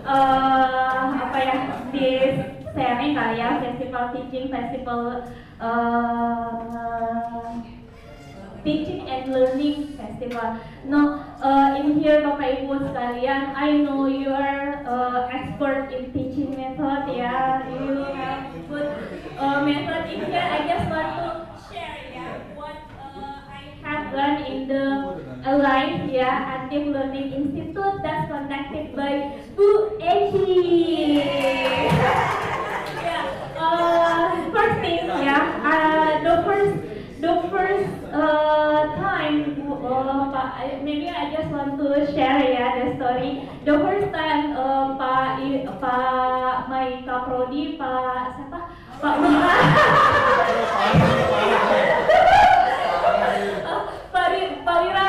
apa ya, this sharing kali ya, festival teaching, festival teaching and learning festival. No, in here Bapak Ibu sekalian, I know you are expert in teaching method ya. You have good method in here. I just want to share ya what I have learned in the live ya Active Learning Institute that's conducted by Bu Eci. Yeah, first thing ya, the first time, maybe I just want to share ya the story. The first time Pak Maika Prodi, Pak siapa? Pak Wira. Pak Wira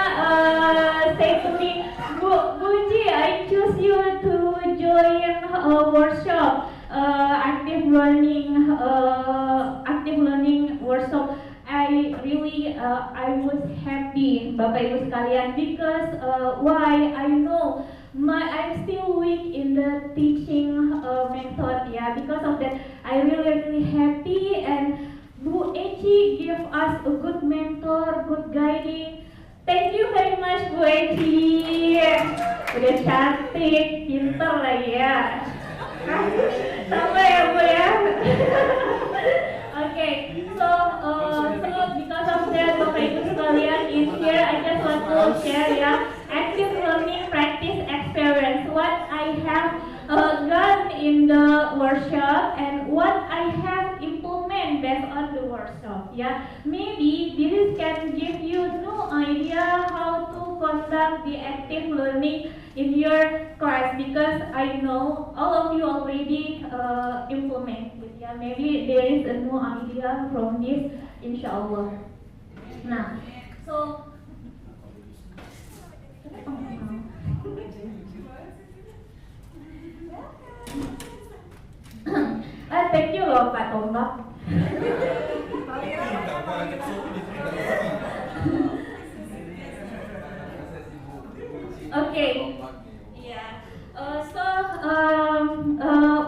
say to me, Bu Ji, I choose you to join a workshop, active learning workshop. I really I was happy Bapak Ibu sekalian because why I know I'm still weak in the teaching method ya. Because of that I really happy, and Bu Eci give us a good mentor, good guiding. Thank you very much Bu Eci. Udah cantik, pinter lagi ya. Sama ya Bu ya. Okay, so because of that, Bapak Ibu sekalian, in here I just want to share ya active learning practice experience. What I have done in the workshop and what I have implement based on the workshop. Yeah, maybe this can give you no idea how to conduct the active learning in your class, because I know all of you already implement it. Yeah, maybe there is a new idea from this, inshallah. Nah, so thank you loh Pak Tombak. Okay, yeah.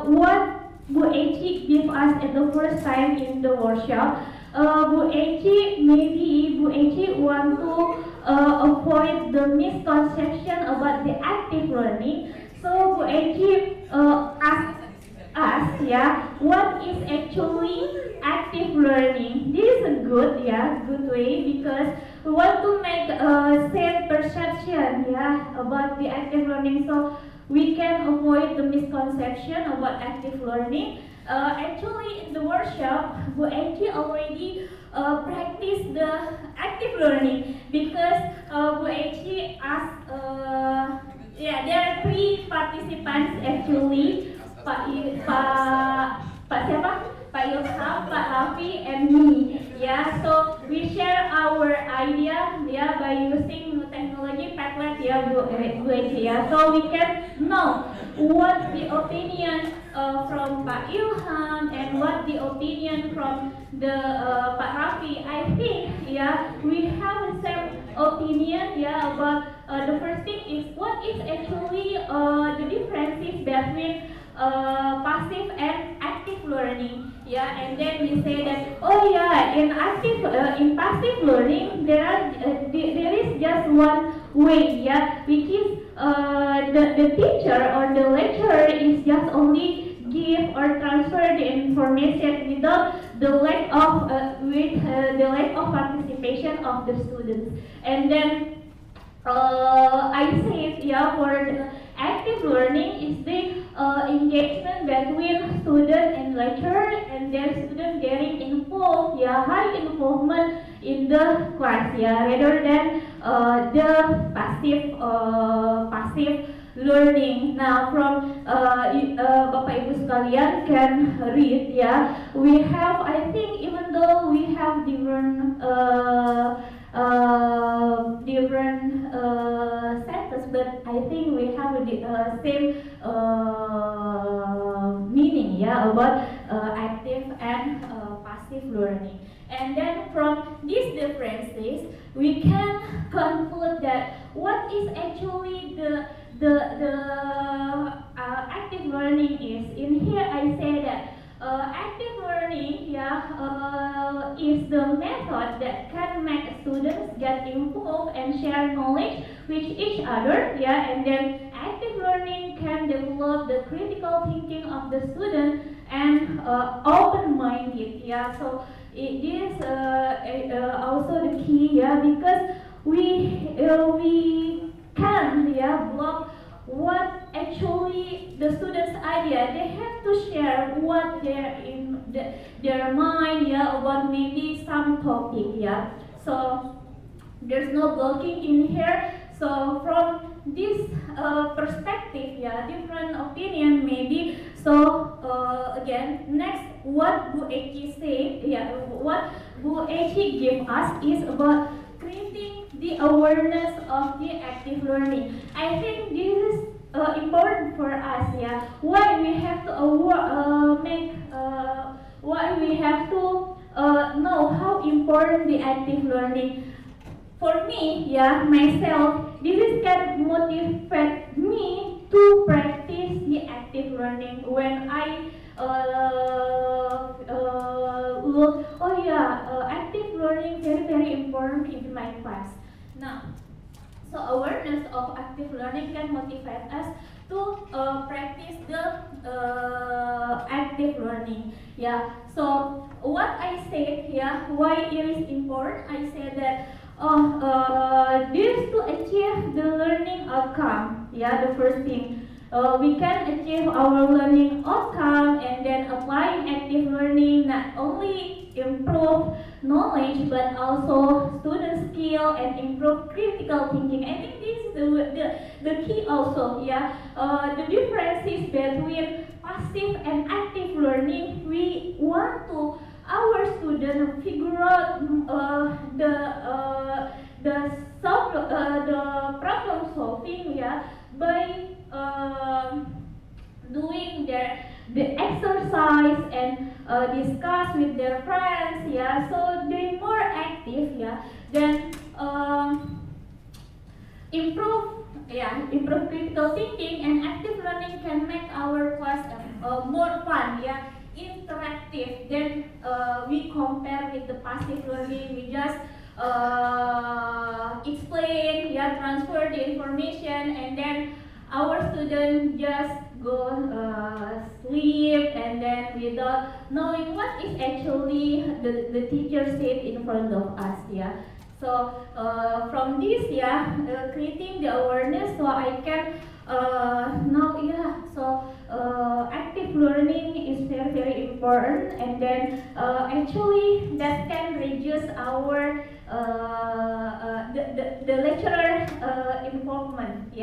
What Bu Eci give us at the first time in the workshop, Bu Eci want to avoid the misconception about the active learning. So Bu Eci asked us, yeah, what is actually active learning? This is a good way, because we want to make a same perception, yeah, about the active learning, so we can avoid the misconception about active learning. Actually, in the workshop, Bu Eci already practiced the active learning, because Bu Eci asked, there are 3 participants actually. Pak siapa? Pak Ilham, Pak Raffi, and me. Yeah, so we share our idea by using technology Padlet Bu Eci. So we can know what the opinion from Pak Ilham and what the opinion from the Pak Raffi. I think we have the same opinion about the first thing is what is actually the differences between passive and active learning, and then we say that in passive learning there is just one way, which is the teacher or the lecturer is just only give or transfer the information without the lack of participation of the students. And then I say for the active learning is the engagement between student and lecturer, and their student getting involved, high involvement in the class, rather than the passive learning. Now from Bapak Ibu sekalian can read, we have, I think, even though we have different status, but I think we have the same meaning, about active and passive learning. And then from these differences, we can conclude that what is actually the active learning is. In here I say that active learning, is the method that can make students get involved and share knowledge with each other, and then active learning can develop the critical thinking of the student and open-minded, so it is also the key, because we can block what actually the students' idea. They have to share what they're in their mind, about maybe some topic, so there's no blocking in here. So from this perspective, different opinion maybe. So again, next, what Bu Eci said, what Bu Eci gave us is about creating the awareness of the active learning. I think this is important for us, why we have to why we have to know how important the active learning. For me, myself, this is can motivate me to practice the active learning when I look. Active learning very important in my class. Now, so awareness of active learning can motivate us to practice the active learning. So what I said, why it is important? I said that this to achieve the learning outcome. The first thing. We can achieve our learning outcome, and then applying active learning not only improve knowledge but also student skill and improve critical thinking. I think this is the key also. The differences between passive and active learning. We want to our students figure out the problem solving, by doing the exercise and discuss with their friends, so they more active, then improve critical thinking, and active learning can make our class more fun, interactive. Then we compare with the passive learning. We just explain, transfer the information, and then our students just go sleep, and then without knowing what is actually the teacher said in front of us, So from this, creating the awareness, so I can now, so active learning is very important, and then actually that can reduce our the lecturer involvement,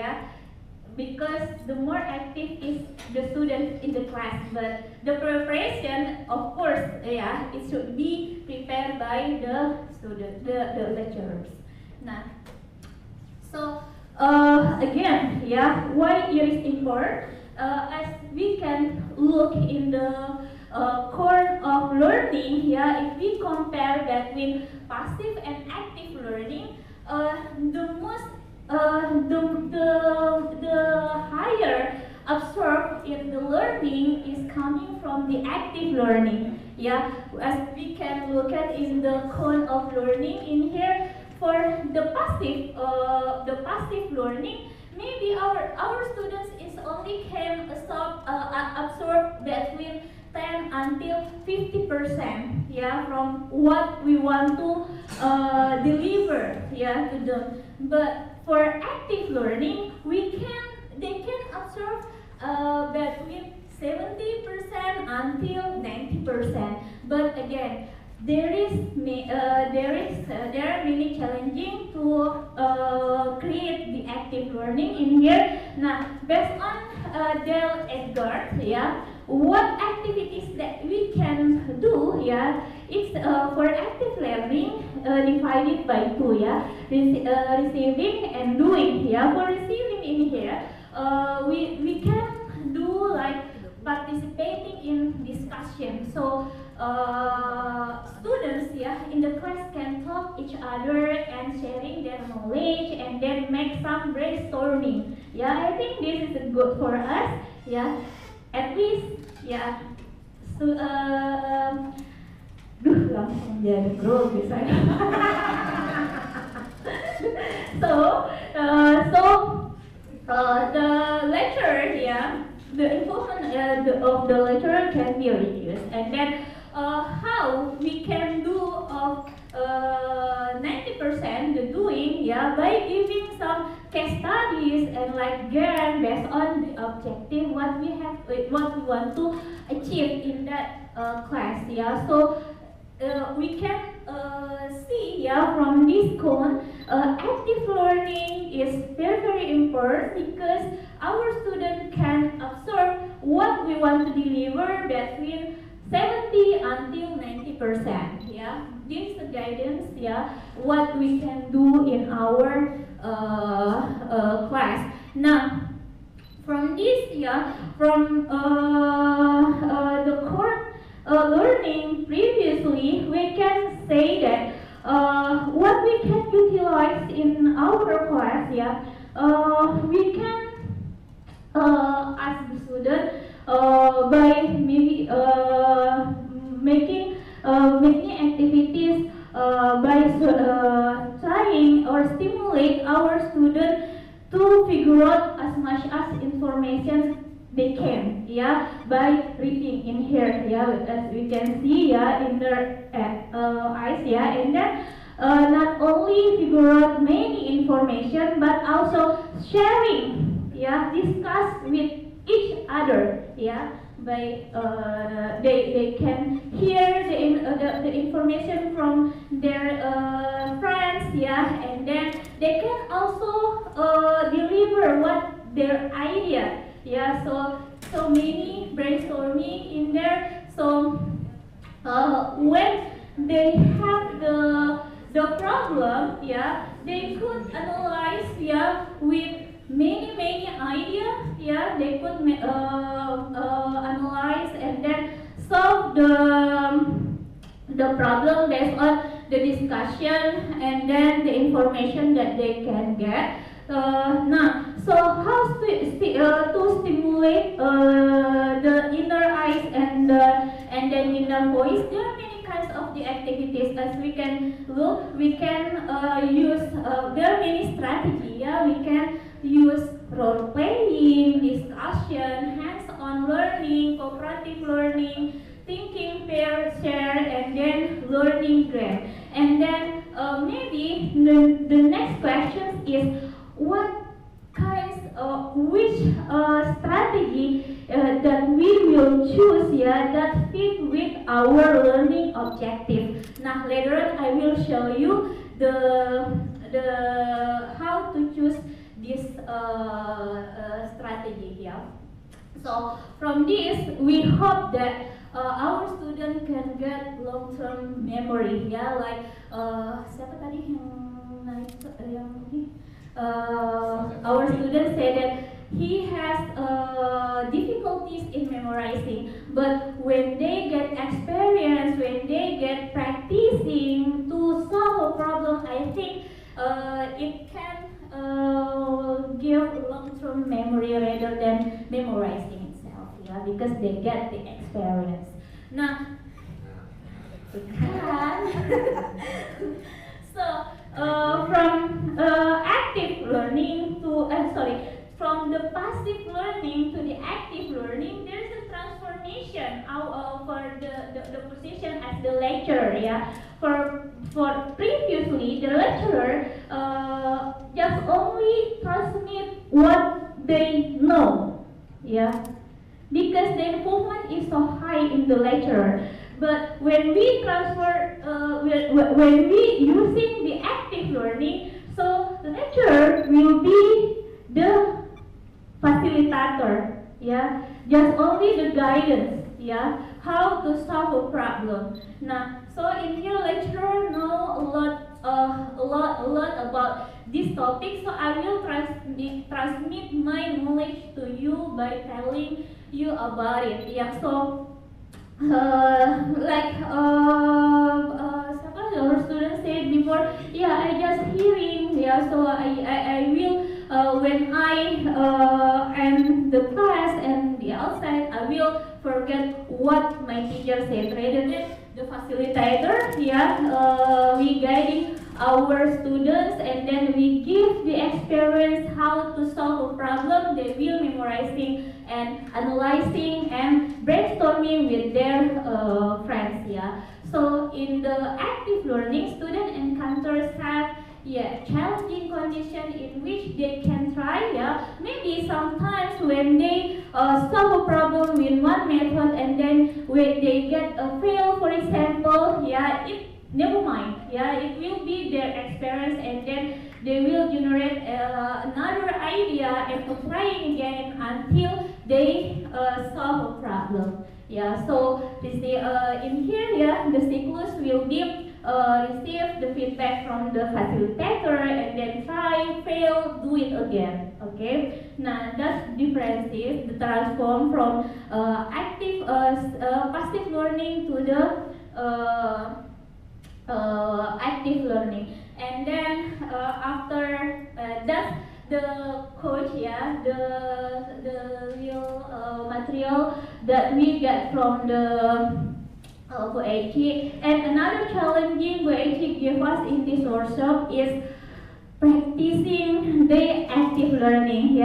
because the more active is the student in the class, but the preparation, of course, it should be prepared by the student, the lecturers. Now, so again, why it is important? As we can look in the core of learning, if we compare between passive and active learning, the most the higher absorbed in the learning is coming from the active learning. As we can look at in the cone of learning in here, for the passive learning, maybe our students is only can absorb between 10 until 50%, from what we want to deliver, to them. But for active learning, they can absorb between 70% until 90%. But again, there are many challenging to create the active learning in here. Now, based on Dale Edgar, what activities that we can do, it's for active learning divided by two, receiving and doing. For receiving in here, we can do like participating in discussion. So students in the class can talk each other and sharing their knowledge, and then make some brainstorming. I think this is good for us. at least ya langsung jadi grup misalnya. The lecture, the involvement of the lecturer can be reduced, and then how we can do 90% the doing, by giving some case studies and like GAN based on the objective what we want to achieve in that class, So we can see, from this cone, active learning is very important because our student can observe what we want to deliver between 70 until 90%. This is the guidance. What we can do in our class. Now, from this, from the core learning previously, we can say that what we can utilize in our class, we can ask the student by maybe making activities by trying or stimulate our student to figure out as much as information they can, by reading in here, as we can see, in their eyes, and then not only figure out many information but also sharing, discuss with each other, by they can hear the information from their friends, and then they can also deliver what their idea, so many brainstorming in there. So when they have the problem, they could analyze, with many ideas, they could analyze and then solve the problem based on the discussion and then the information that they can get. So how to stimulate the inner eyes and then inner voice? There are many kinds of the activities. As we can look, we can use there are many strategies. We can use role playing, discussion, hands-on learning, cooperative learning, thinking, pair, share, and then learning grade. And then maybe the next question is which strategy that we will choose, that fit with our learning objective. Now later on I will show you the how to choose this strategy here. So from this we hope that our student can get long-term memory, like siapa tadi yang ini? Our student said that he has difficulties in memorizing, but when they get experience, when they get practicing to solve a problem, I think it can give long-term memory rather than memorizing itself, because they get the experience. Nah, so from active learning to from the passive learning to the active learning, there is a transformation for the position as the lecturer. For previously the lecturer just only transmit what they know, because the involvement is so high in the lecturer. But when we transfer, when we using the active learning, so the lecturer will be the facilitator, just only the guidance, how to solve a problem. Now, so in here, lecturer know a lot about this topic, so I will transmit my knowledge to you by telling you about it. So. Like our students said before, I just hearing, so I will when I am the class and the outside, I forget what my teacher said. Rather than the facilitator, we guiding our students, and then we give the experience how to solve a problem. They will memorizing and analyzing and brainstorming with their friends. So in the active learning, student encounters have challenging condition in which they can try. Maybe sometimes when they solve a problem with one method and then when they get a fail, for example, it never mind. It will be their experience, and then they will generate another idea and trying again until they solve a problem. So this in here, the cyclus will be receive the feedback from the facilitator and then try, fail, do it again. Okay. Now that's differences the transform from active passive learning to the active learning, and then after that's the coach, the real material that we get from the VAC. And another challenging VAC gave us in this workshop is practicing the active learning.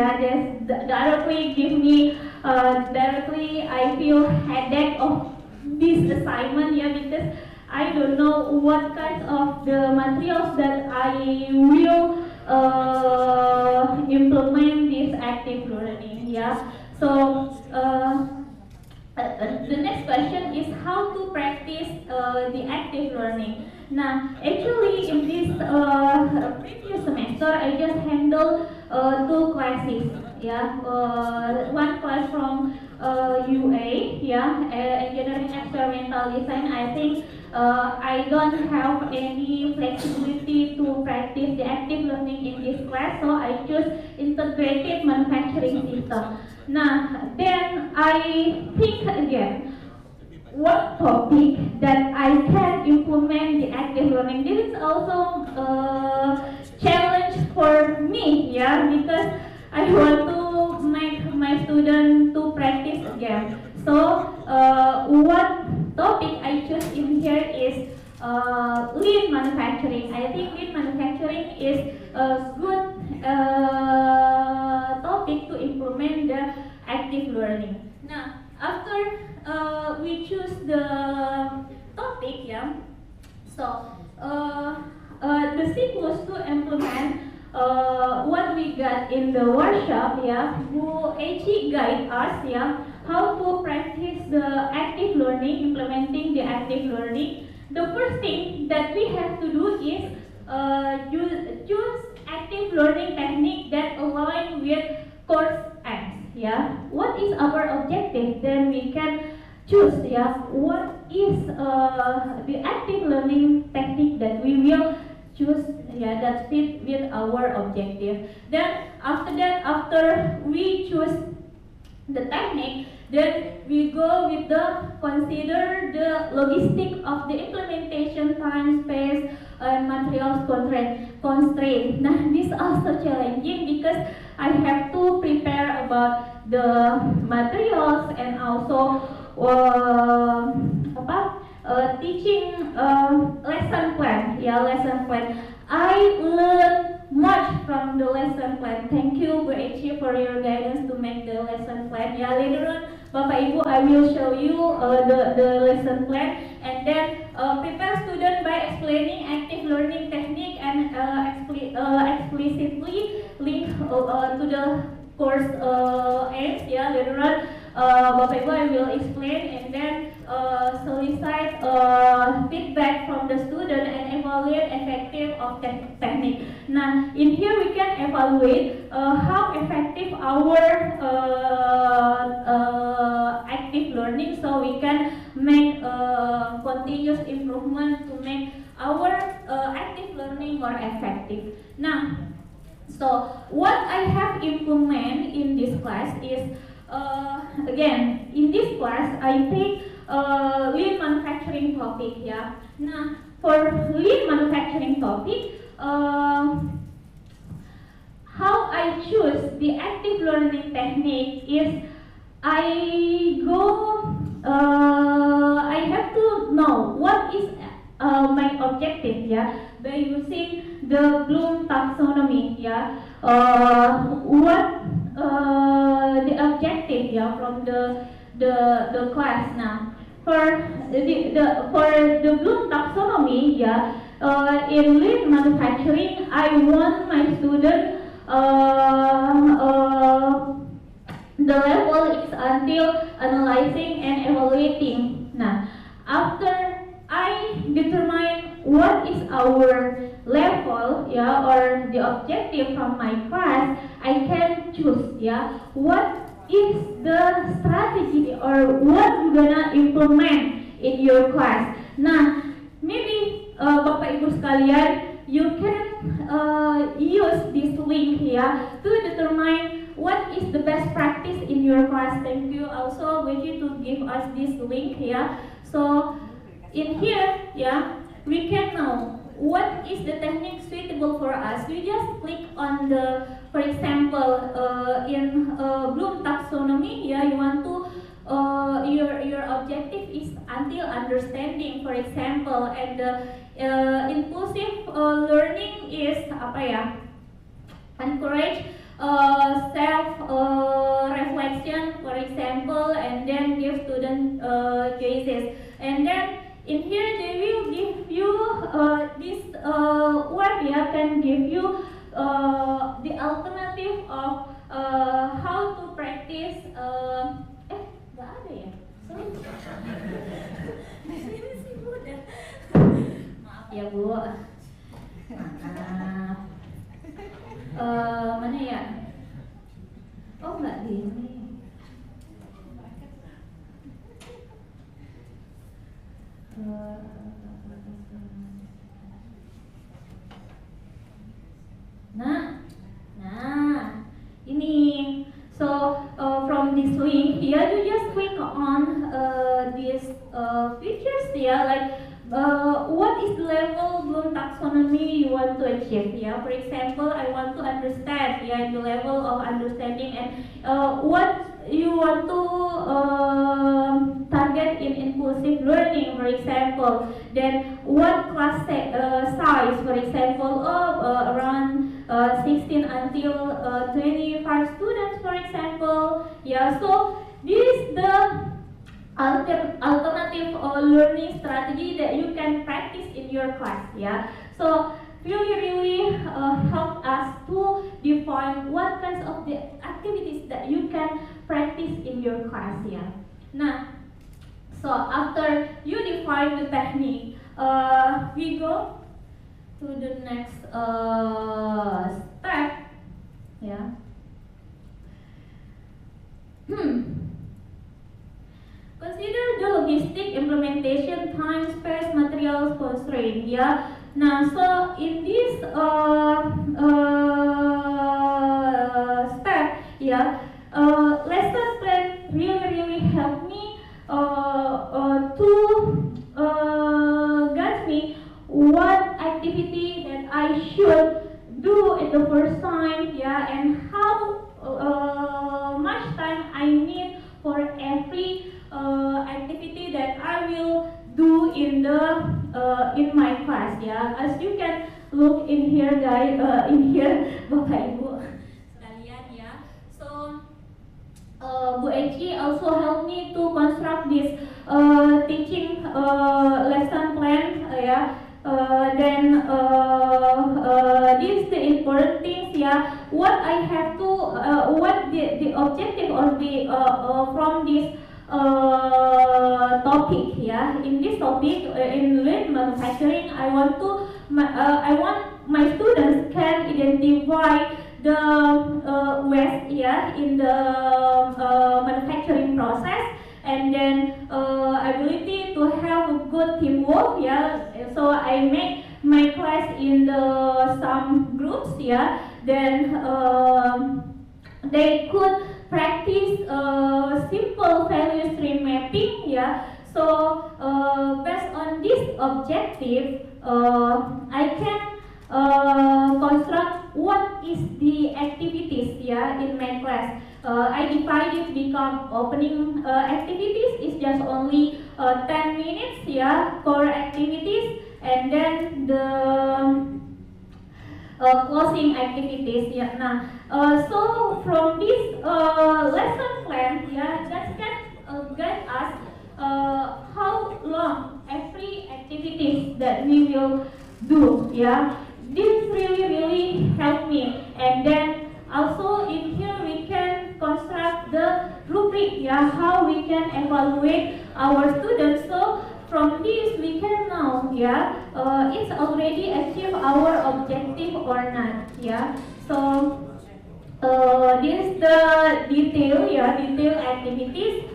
Directly give me directly I feel headache of this assignment because I don't know what kind of the materials that I will implement this active learning. So the next question is how to practice the active learning. Now, actually, in this previous semester, I just handled 2 classes. One class from UA, engineering experimental design. I think I don't have any flexibility to practice the active learning in this class, so I choose integrated manufacturing system. Now, then I think again, what topic that I can implement the active learning. This is also a challenge for me, because I want to make my student to practice again. So, what topic I choose in here is lean manufacturing. I think lean manufacturing is a good topic to implement the active learning. Now, after we choose the topic, so the cyclus to implement what we got in the workshop, who actually guide us, how to practice the active learning, implementing the active learning. The first thing that we have to do is choose active learning technique that align with course aims. What is our objective? Then we can choose. What is the active learning technique that we will choose? That fit with our objective. Then after that, after we choose the technique, then we go with the consider the logistic of the implementation, time, space, and materials constraint. Now this is also challenging because I have to prepare about the materials and also teaching lesson plan. Lesson plan. I learned much from the lesson plan. Thank you, Bu Eci, for your guidance to make the lesson plan. Later on, Bapak Ibu, I will show you the lesson plan, and then prepare student by explaining active learning technique and explicitly link to the course aims. Later on, Bapak Ibu, I will explain and then solicit feedback from the student and evaluate effective of technique. Now, in here we can evaluate how effective our active learning, so we can make continuous improvement to make our active learning more effective. Now, so what I have implemented in this class is again, in this class I take lean manufacturing topic. Now, for lean manufacturing topic, how I choose the active learning technique is I go I have to know what is my objective, yeah, by using the Bloom taxonomy, yeah. What the objective, yeah, from the class now. For the Bloom taxonomy, yeah, in lean manufacturing, I want my student the level is until analyzing and evaluating. Nah, after I determine what is our level, yeah, or the objective from my class, I can choose, yeah, what is the strategy or what you gonna implement in your class. Nah, maybe Bapak Ibu sekalian, you can use this link, yeah, to determine what is the best practice in your class. Thank you also Weji to give us this link, yeah. So in here, yeah, we can know what is the technique suitable for us. We just click on the, for example, in Bloom taxonomy, yeah, you want to your objective is until understanding, for example, and inclusive learning is apa ya? Encourage self reflection, for example, and then give student choices. And then in here they will give you this one, yeah, can give you the alternative of how to practice. Nggak ada ya? Sorry. Maaf ya Bu. Maaf. Mana ya? Oh, nggak di ini. Nah, ini. So from this link here, you just click on these features here, like what is the level Bloom taxonomy you want to achieve? Yeah, for example, I want to understand, yeah, the level of understanding, and what you want to target in inclusive learning, for example. Then what class size, for example, around 16 until 25 students, for example. Yeah, so this is the alternative learning strategy that you can practice in your class, yeah. So really help us to define what kinds of the activities that you can practice in your class, yeah. Now, so after you define the technique, we go to the next step, yeah. Consider the logistic implementation, time, space, materials, constraint, yeah. Now, so in this step, yeah, lesson plan really help me to guide me what activity that I should do at the first time, yeah, and how much time I need for every activity that I will do in my class, yeah. As you can look in here, guys, in here, Bapak Ibu sekalian, yeah. So Bu Eci also helped me to construct this teaching lesson plan, yeah. Then this is the important things, yeah. What I have to, what the objective or the from this topic, yeah. In this topic, in lean manufacturing, I want my students can identify the waste, yeah, in the manufacturing process, and then ability to have a good teamwork, yeah. So I make my class in some groups, yeah. Then they could practice simple value stream mapping, yeah. So based on this objective, I can construct what is the activities, yeah, in my class. I divide it become opening activities is just only 10 minutes, yeah, core activities, and then the closing activities, yeah. Nah, so from this lesson plan, yeah, that can guide us how long every activities that we will do, yeah. This really helped me, and then also in here we can construct the rubric, yeah, how we can evaluate our students. So from this we can know, yeah, it's already achieved our objective or not, yeah. So this is the detail, yeah, detail activities.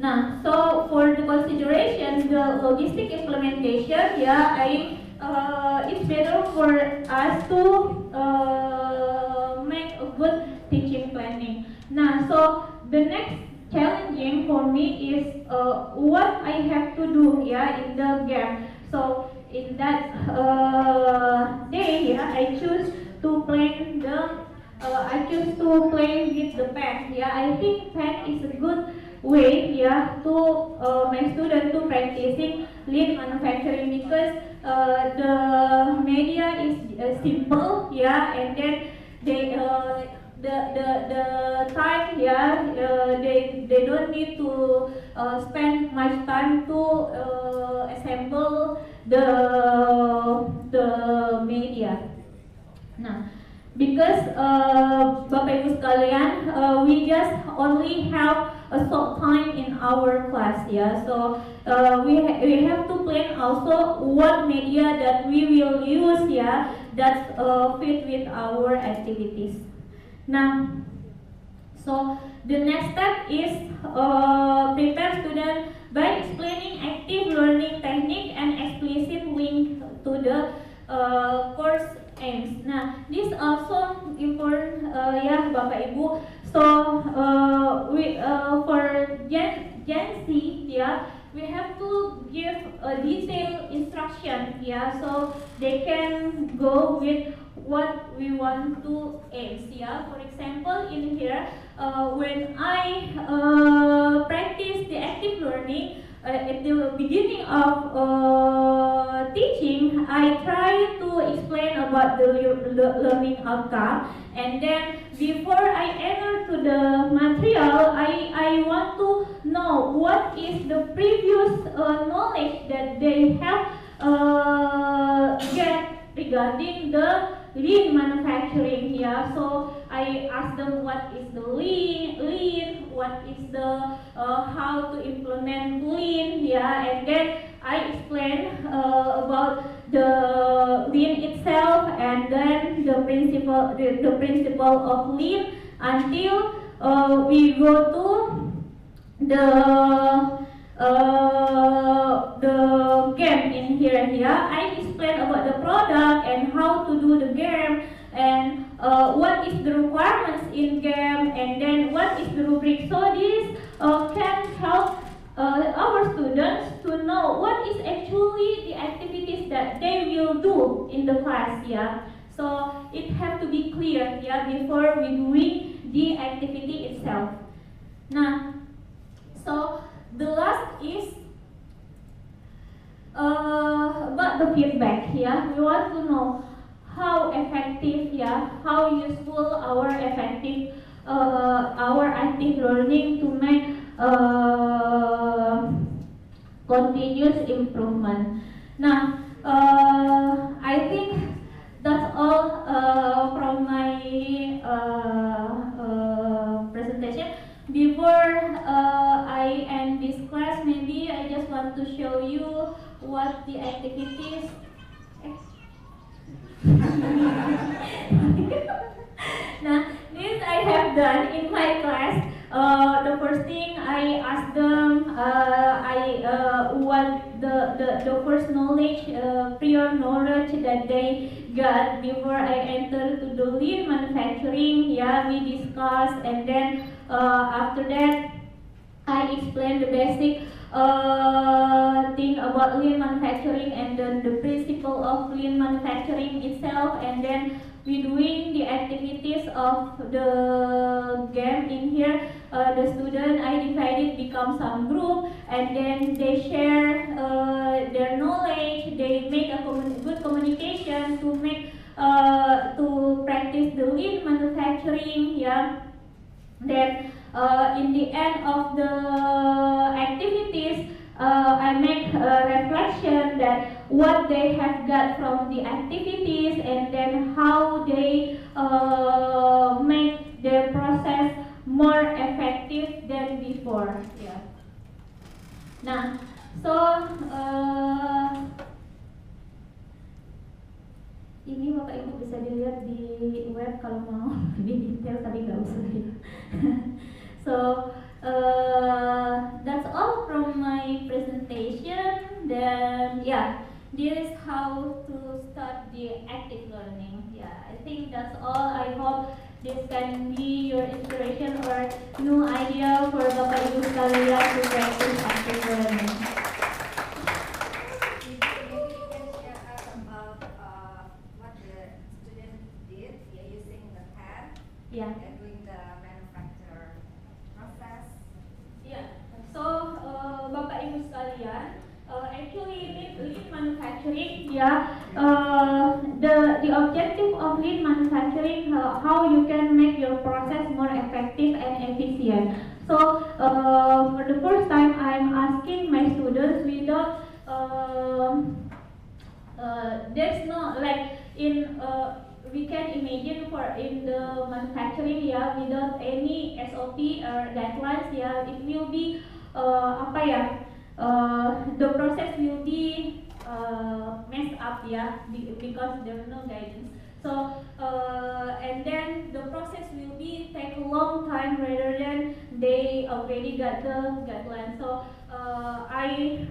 Nah, so for the consideration, the logistic implementation, yeah, it's better for us to make a good teaching planning. Now, so the next challenging for me is what I have to do, yeah, in the game. So in that day, yeah, I choose to play with the pen. Yeah, I think pen is a good way, yeah, to my student to practicing lean manufacturing, because the media is simple, yeah, and then they the time, yeah, they don't need to spend much time to assemble the media. Nah, because Bapak Ibu sekalian, we just only have a short time in our class, yeah. So we have to plan also what media that we will use, yeah, that fit with our activities. Now, so the next step is prepare students by explaining active learning technique and explicit link to the course aims. Nah, this also important, ya Bapak Ibu. So we for Gen Z, yeah, we have to give a detailed instruction, yeah, so they can go with what we want to aim, yeah. For example, in here, when I practice the active learning at the beginning of teaching, I try to explain about the learning outcome, and then before I enter to the material, I want to know what is the previous knowledge that they have get regarding the lean manufacturing, yeah. So I ask them what is the lean, what is the how to implement lean, yeah, and then I explain about the lean itself, and then the principle of lean, until we go to the game in here. Yeah, I explain about the product and how to do the game, and what is the requirements in game, and then what is the rubric. So this can help our students to know what is actually the activities that they will do in the class, yeah. So it has to be clear, yeah, before we doing the activity itself. Now, so the last is about the feedback, yeah. We want to know how effective, yeah, how useful our active learning to make continuous improvement. Now, I think that's all from my presentation. Before I end this class, maybe I just want to show you what the activities. Now, this I have done in my class. The first thing I asked them, what the first knowledge, prior knowledge that they got before I entered to the lean manufacturing. Yeah, we discussed, and then after that, I explained the basic thing about lean manufacturing and then the principle of lean manufacturing itself, and then we doing the activities of the game in here. The student I divided become some group, and then they share their knowledge. They make a good communication to make to practice the lean manufacturing. Yeah. Then in the end of the activities, I make a reflection that what they have got from the activities, and then how they make their process more effective than before. Yeah. Nah, so ini Bapak Ibu bisa dilihat di web kalau mau lebih detail, tapi nggak usah ya. So that's all from my presentation. Then yeah, this is how to start the active learning. Yeah, I think that's all. I hope this can be your inspiration or new idea for Bapak Ibu sekalian to practice active learning. Yeah. And doing the manufacture process. Yeah. So Bapak Ibu sekalian, actually lean manufacturing, yeah. The objective of lean manufacturing, how you can make your process more effective and efficient. So for the first time, I'm asking my students without there's no like in we can imagine for in the manufacturing, yeah, without any SOP or guidelines, yeah, it will be apa ya, the process will be messed up, yeah, because there is no guidance. So and then the process will be take a long time rather than they already got the guidelines. So I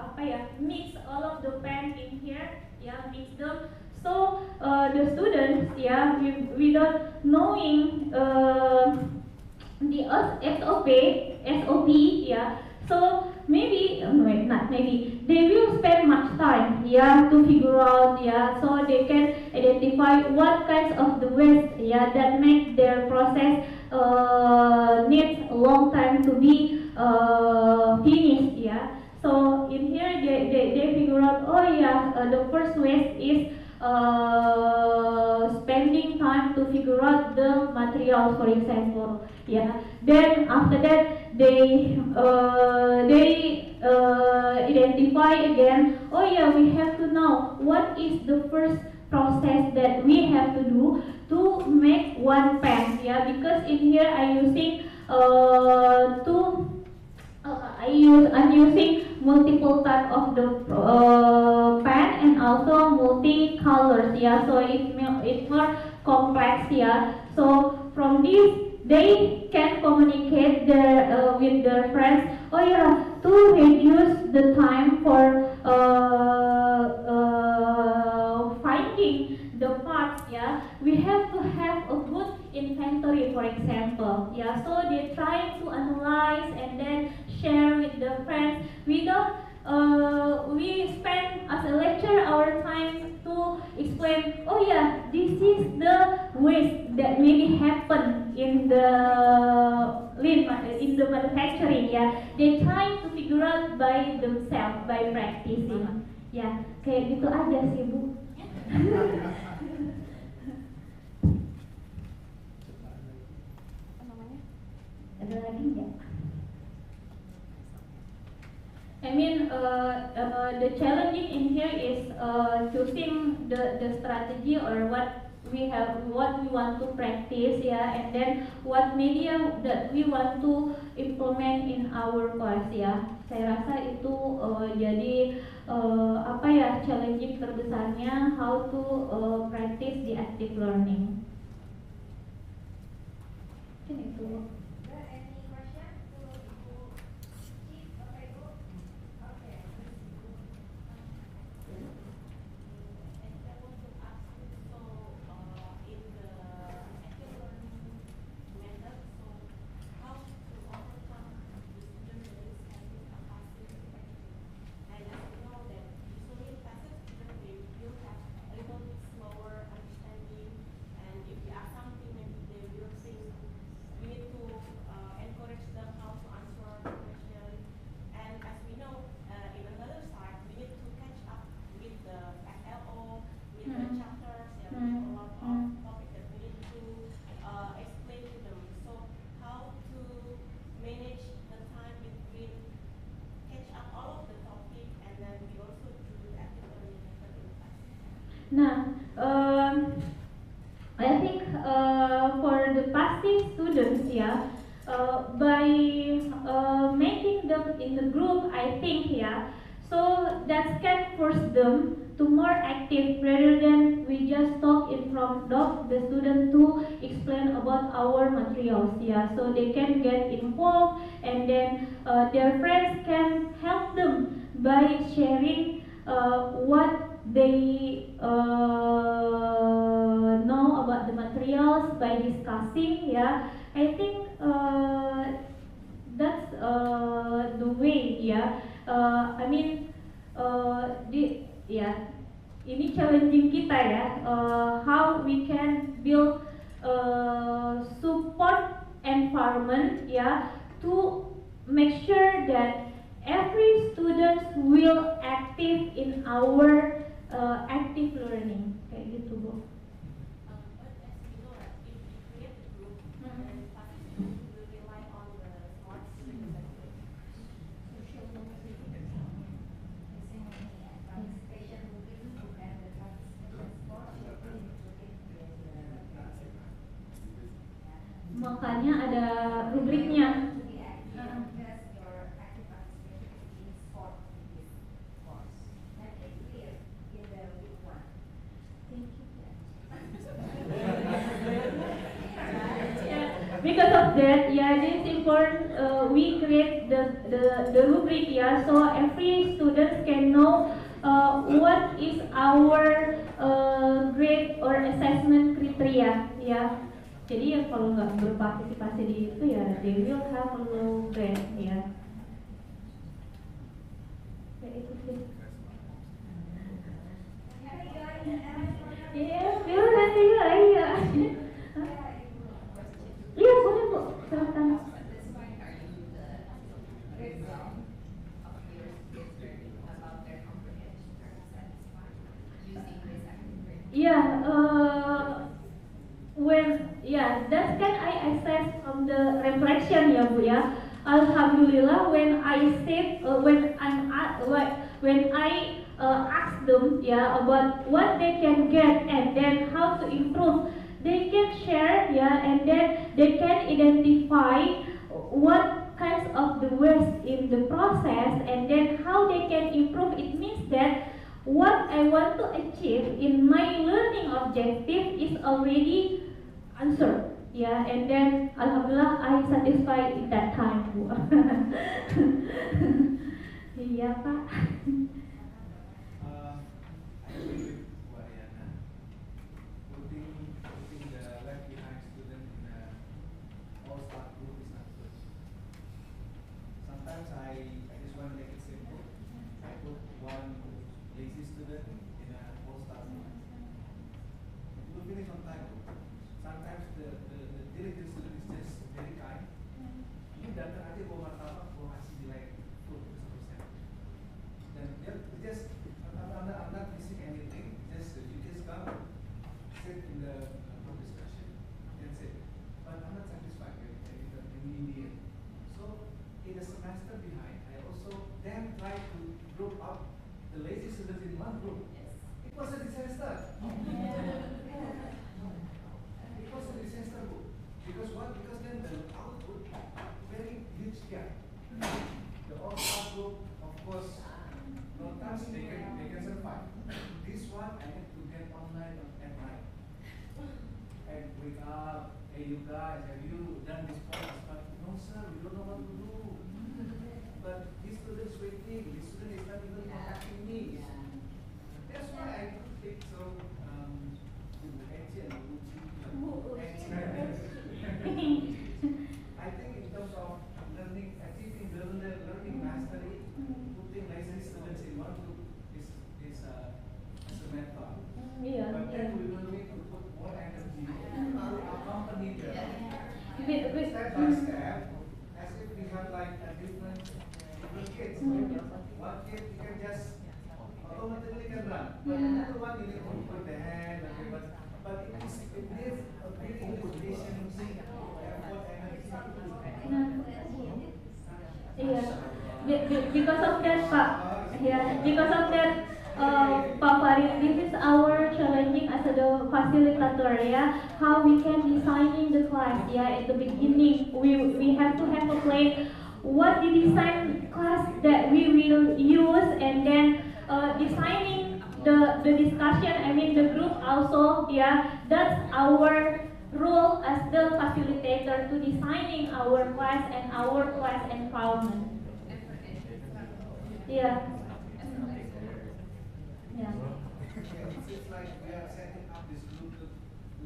apa ya, mix all of the pen in here, yeah, mix them. So the students, yeah, without knowing the SOP, yeah. So maybe, wait, not maybe, they will spend much time, yeah, to figure out, yeah, so they can identify what kinds of the waste, yeah, that make their process needs a long time to be finished, yeah. So in here, they figure out, oh yeah, the first waste is spending time to figure out the materials, for example. Yeah. Then after that, they identify again. Oh yeah, we have to know what is the first process that we have to do to make one pen. Yeah, because in here I'm using I'm using multiple type of the pen and also multi-colors, yeah, so it's more complex, yeah. So from this they can communicate their with their friends. Oh yeah, to reduce the time for finding the parts, yeah, we have to have a good inventory, for example, yeah. So they try to analyze and then share with the friends. We spend as a lecturer our time to explain, oh yeah, this is the waste that maybe happen in the manufacturing, yeah. They try to figure out by themselves by practicing, ya. Kayak gitu aja sih, Bu. Ada lagi nggak? I mean, the challenging in here is choosing the strategy or what we want to practice, yeah, and then what media that we want to implement in our course, ya. Saya rasa itu jadi apa ya, challenging terbesarnya how to practice the active learning. Mungkin itu. Nah, I think for the passive students, yeah, by making them in the group, I think, yeah, so that can force them to more active rather than we just talk in front of the student to explain about our materials, yeah, so they can get involved and then their friends can help them by sharing what they know about the materials by discussing, yeah. I think that's the way, yeah. I mean ya ini challenging kita ya, how we can build support environment, ya, to make sure that every student will active in our active learning, kayak gitu, Bu. But as you know, if we create a group, then participants will rely on the smart students and Social mobility. Participation will be good and the participation sport should be included in the Makanya ada rubriknya. to be active because your active participation in sport is course. Make it clear in the week one. Because of that, yeah, this is important. We create the rubric, yeah, so every student can know what is our grade or assessment criteria, ya. Jadi ya kalau nggak berpartisipasi di itu ya, they will have a low grade, ya. Kayak itu sih. Iya, biar nanti ya, iya. Iya, boleh, Bu. Silakan. that's why are you the breakdown of your kids learning about their comprehension are satisfied using this active grade? Iya, that can I assess from the reflection, ya, Bu, ya. Alhamdulillah, when I said when I ask them, yeah, about what they can get and then how to improve, they can share, yeah, and then they can identify what kinds of the waste in the process and then how they can improve. It means that what I want to achieve in my learning objective is already answered, yeah, and then alhamdulillah I satisfied in that time, Bu. Iya, Pak. I agree with Bu Ariana. Putting the left behind student in a all-star group is not good. Sometimes I just want to make it simple. I put one lazy student in a all-star group. It will finish on time. Sometimes the diligent student is just very kind. Ini datang aja bawa martabak, bawa nasi nilai full 100%. Dan dia just I'm not missing anything. You just come, sit in the group discussion, and say, but I'm not satisfied with the So in a semester behind, I also then try to group up the lazy students in one group. Yes. It was a disaster. It was a disaster, because what? Because then the output very huge gap. The all-star group, of course, no task, they can survive. This one I have to get online at night. And wake up, hey you guys, have you done this podcast? But no sir, we don't know what to do. But this student is waiting, this student is not even contacting me. That's why I think so. I think in terms of learning, achieving learning mastery, putting lazy students in one group is a method. Iya. But then we will need to put more energy to accompany them. Step by step, as if we have like a different kids. One kid you can just automatically can run, but another one you need to put the hand. But it needs a big invitation, effort, energy. Iya. Because of that, Pak. Yeah, because of that, Pak Farid, this is our challenge. facilitator, yeah, how we can designing the class, yeah. At the beginning, we have to have a plan what the design class that we will use, and then designing the discussion. I mean the group also, yeah. That's our role as the facilitator to designing our class and our class environment. Yeah. Yeah. It's like we are setting up this group to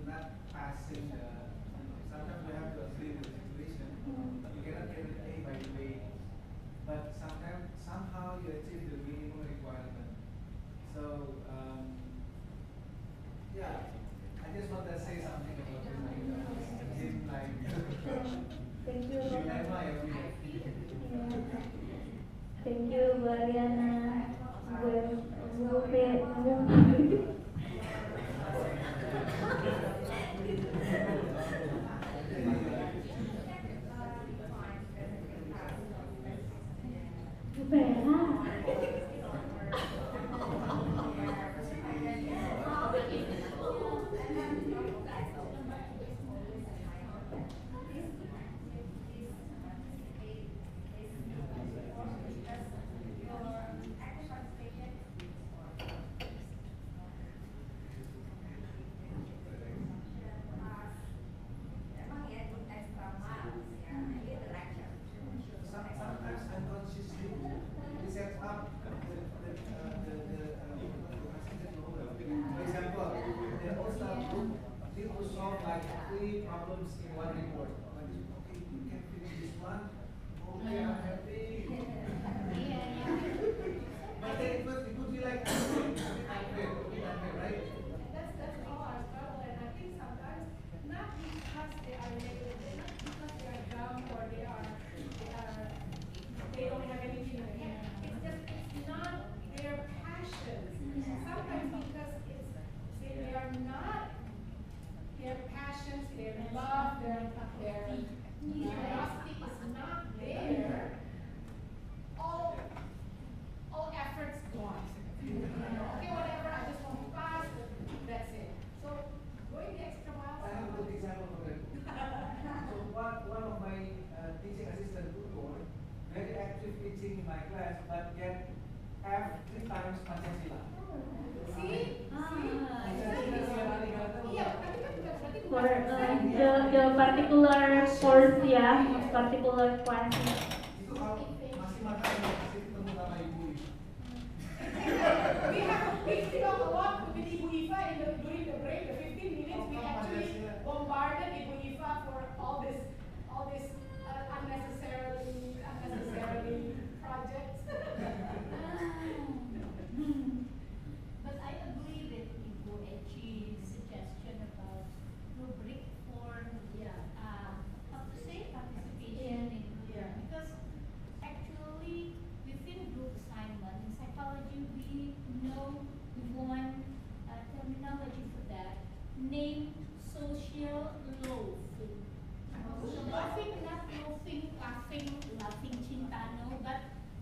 not passing the, sometimes we have to agree with the situation. You cannot get an A by the way, but sometimes, somehow you achieve the minimum requirement. So, yeah, I just want to say something about this. It seems like, Thank you. dilemma every day. Thank you, Bu Ariana. Emang ya ikut extra miles ya, ini the lecture. Sometimes unconsciously we set up for example, the old staff group need to solve like 3 problems in one report. Like, okay, you can finish this one. Okay, I'm happy. But then it would be like unfair, right? That's all our struggle, and I think sometimes not because they are negligent, not because they are dumb or they don't have anything in their hand. It's just it's not their passion. Sometimes because they are not their passions, their love, their curiosity is not there. All efforts gone. Okay, whatever, I just want to pass, that's it. So, going the extra mile. I have a good example for that. So one of my teaching assistant tutor, very active teaching in my class, but yet have 3 times Pancasila. See? Iya, tapi kan berarti For the particular course, yeah, particular class. Itu kalau masih makan masih ketemu sama ibu. we talk a lot with Ibu Iva during the break, the 15 minutes. We actually bombarded Ibu Iva for all this unnecessarily projects. But I agree with Ibu Echi's suggestion about rubric for how to say participation in because actually within group assignment in psychology we know one terminology for that named social loafing. So loafing, not loafing, laughing cinta, no, but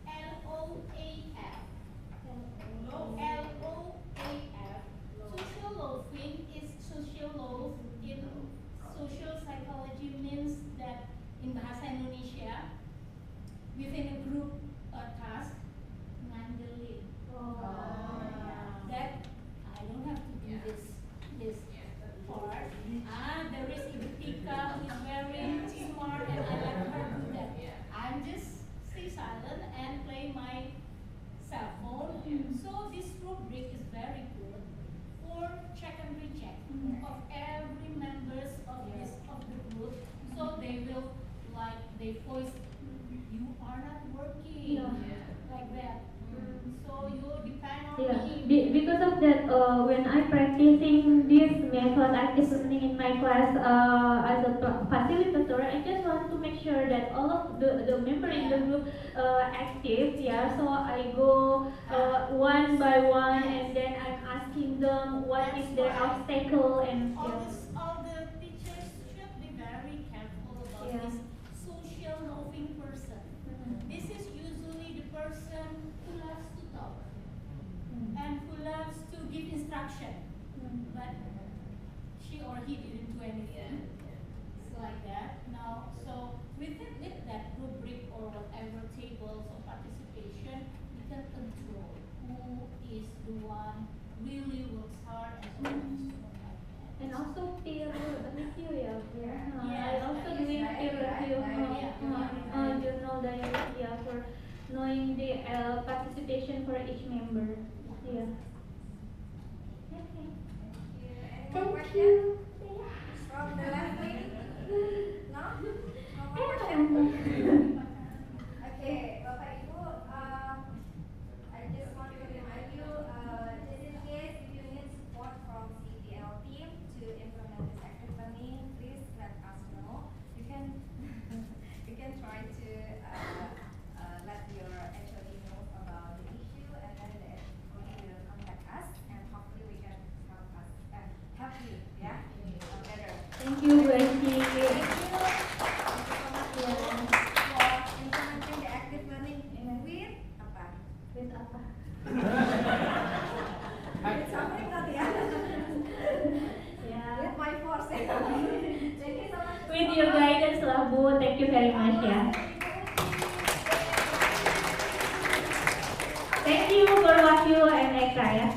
LOAF. LOAF. Social loafing is social loaf in social psychology means that in bahasa Indonesia within a group task ngandelin. That I don't have to do this part. There is Ibu Tika who is very smart and I let her do that. I'm just stay silent and play my cell phone. So this rubric is very good for check and recheck of every members of the group. So they will they voice you are not working like that. So you depend on Yeah, me. because of that, when I practicing this method active listening in my class as a facilitator, I just want to make sure that all of the member in the group active. Yeah, so I go one by one, and then I'm asking them what is their obstacle, and All the teachers should be very careful about this social loving person. This is usually the person who loves to talk and who loves to give instruction. But anything. It's like that. Now, so with that rubric or whatever tables of participation, we can control who is the one really works hard and so on and so on like that. And also peer review ya, Yeah, I also that is doing right, peer right, review, right, journal diary, yeah, for knowing the participation for each member. Yeah. Okay. Any more Thank question? you. From the left wing? No? No more Yeah. question? Okay, Bapak Ibu, I just want to remind you, just in case if you need support from CTL team to implement this active learning, please let us know. You can you can try to let your HOD know about the issue, and then the HOD will contact us, and hopefully we can help you, yeah, better. Thank you, Bu Eci. Thank you. Thank you so much for implementing the active learning with apa? With apa? With something not ya? Yeah. With my force. Thank you so much. With your guidance lah, Bu. Thank you very much ya. Thank you for Wahyu and Eka ya.